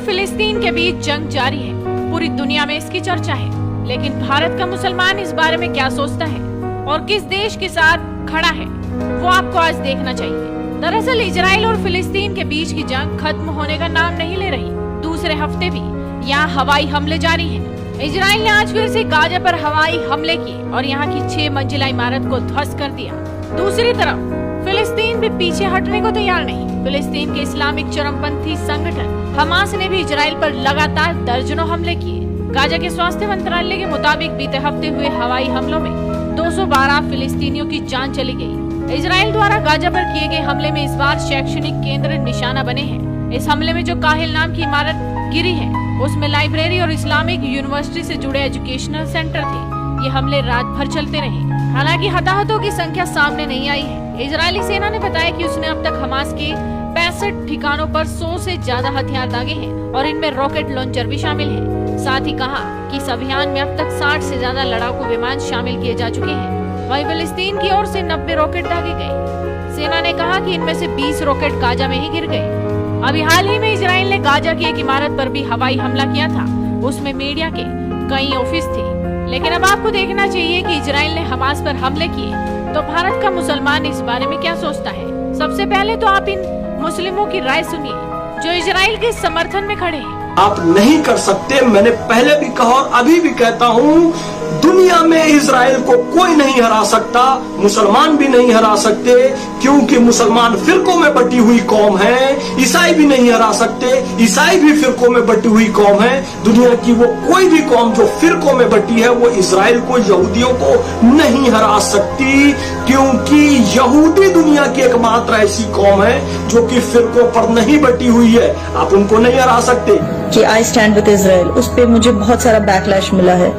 फिलिस्तीन के बीच जंग जारी है। पूरी दुनिया में इसकी चर्चा है, लेकिन भारत का मुसलमान इस बारे में क्या सोचता है और किस देश के साथ खड़ा है, वो आपको आज देखना चाहिए। दरअसल इजराइल और फिलिस्तीन के बीच की जंग खत्म होने का नाम नहीं ले रही। दूसरे हफ्ते भी यहाँ हवाई हमले जारी हैं। इजराइल ने आज फिर से गाजा पर हवाई हमले किए और यहाँ की 6 मंजिला इमारत को ध्वस्त कर दिया। दूसरी तरफ फिलिस्तीन भी पीछे हटने को तैयार नहीं। फिलिस्तीन के इस्लामिक चरमपंथी संगठन हमास ने भी इजराइल पर लगातार दर्जनों हमले किए। गाजा के स्वास्थ्य मंत्रालय के मुताबिक बीते हफ्ते हुए हवाई हमलों में 212 फिलिस्तीनियों की जान चली गई। इजराइल द्वारा गाजा पर किए गए हमले में इस बार शैक्षणिक केंद्र निशाना बने हैं। इस हमले में जो काहिल नाम की इमारत गिरी है, उसमें लाइब्रेरी और इस्लामिक यूनिवर्सिटी से जुड़े एजुकेशनल सेंटर थे। ये हमले रात भर चलते रहे। हालांकि हताहतों की संख्या सामने नहीं आई है। इजरायली सेना ने बताया कि उसने अब तक हमास के 65 ठिकानों पर 100 से ज्यादा हथियार दागे हैं और इनमें रॉकेट लॉन्चर भी शामिल है। साथ ही कहा कि इस अभियान में अब तक 60 से ज्यादा लड़ाकू विमान शामिल किए जा चुके हैं। वहीं फिलिस्तीन की ओर से 90 रॉकेट दागे गए। सेना ने कहा कि इनमें से 20 रॉकेट गाजा में ही गिर गए। अभी हाल ही में इजराइल ने गाजा की एक इमारत पर भी हवाई हमला किया था। उसमें मीडिया के कई ऑफिस थे। लेकिन अब आपको देखना चाहिए कि इजराइल ने हमास पर हमले किए तो भारत का मुसलमान इस बारे में क्या सोचता है। सबसे पहले तो आप इन मुस्लिमों की राय सुनिए जो इजराइल के समर्थन में खड़े हैं। आप नहीं कर सकते। मैंने पहले भी कहा और अभी भी कहता हूँ, दुनिया में इजराइल को कोई नहीं हरा सकता, मुसलमान भी नहीं हरा सकते, क्योंकि मुसलमान फिरकों में बटी हुई कौम है। ईसाई भी नहीं हरा सकते, ईसाई भी फिरकों में बटी हुई कौम है। दुनिया की वो कोई भी कौम जो फिरकों में बटी है, वो इजराइल को, यहूदियों को नहीं हरा सकती, क्योंकि यहूदी दुनिया की एकमात्र ऐसी कौम है जो कि फिरकों पर नहीं बटी हुई है। आप उनको नहीं हरा सकते। कि आई स्टैंड विद इजराइल, उस पे मुझे बहुत सारा बैकलैश मिला है।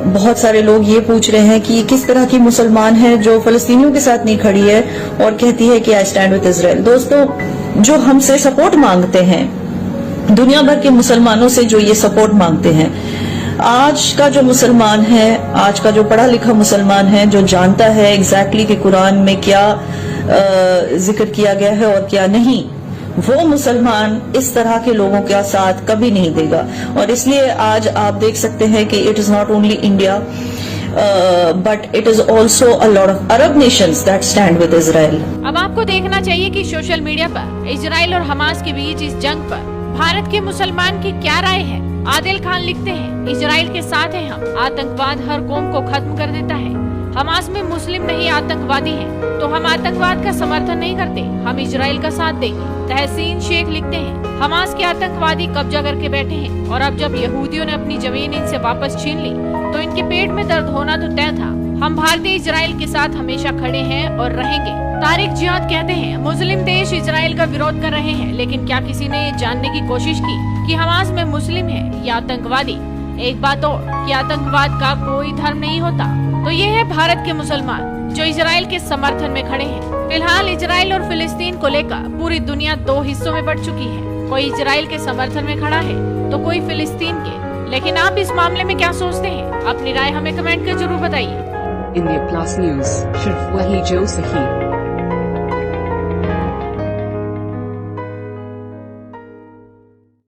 बहुत सारे लोग ये पूछ रहे हैं कि किस तरह की मुसलमान है जो फलस्तीनियों के साथ नहीं खड़ी है और कहती है कि आई स्टैंड विद इजराइल। दोस्तों, जो हमसे सपोर्ट मांगते हैं, दुनिया भर के मुसलमानों से जो ये सपोर्ट मांगते हैं, आज का जो मुसलमान है, आज का जो पढ़ा लिखा मुसलमान है, जो जानता है एग्जैक्टली कि कुरान में क्या जिक्र किया गया है और क्या नहीं, वो मुसलमान इस तरह के लोगों के साथ कभी नहीं देगा। और इसलिए आज आप देख सकते हैं कि it is not only India but it is also a lot of Arab Nations that stand with Israel. अब आपको देखना चाहिए कि सोशल मीडिया पर इजराइल और हमास के बीच इस जंग पर भारत के मुसलमान की क्या राय है। आदिल खान लिखते हैं, इजराइल के साथ हैं हम। आतंकवाद हर कौम को खत्म कर देता है। हमास में मुस्लिम नहीं आतंकवादी हैं, तो हम आतंकवाद का समर्थन नहीं करते, हम इजराइल का साथ देंगे। तहसीन शेख लिखते हैं, हमास के आतंकवादी कब्जा करके बैठे हैं और अब जब यहूदियों ने अपनी जमीन इनसे वापस छीन ली तो इनके पेट में दर्द होना तो तय था। हम भारतीय इजराइल के साथ हमेशा खड़े हैं और रहेंगे। तारिक जिहाद कहते हैं, मुस्लिम देश इजराइल का विरोध कर रहे हैं, लेकिन क्या किसी ने ये जानने की कोशिश की कि हमास में मुस्लिम है या आतंकवादी। एक बात और कि आतंकवाद का कोई धर्म नहीं होता। तो ये है भारत के मुसलमान जो इजराइल के समर्थन में खड़े हैं। फिलहाल इजराइल और फिलिस्तीन को लेकर पूरी दुनिया 2 हिस्सों में बट चुकी है। कोई इजराइल के समर्थन में खड़ा है तो कोई फिलिस्तीन के। लेकिन आप इस मामले में क्या सोचते हैं? अपनी राय हमें कमेंट कर जरूर बताइए। इंडिया प्लस न्यूज़, सिर्फ वही जो सही।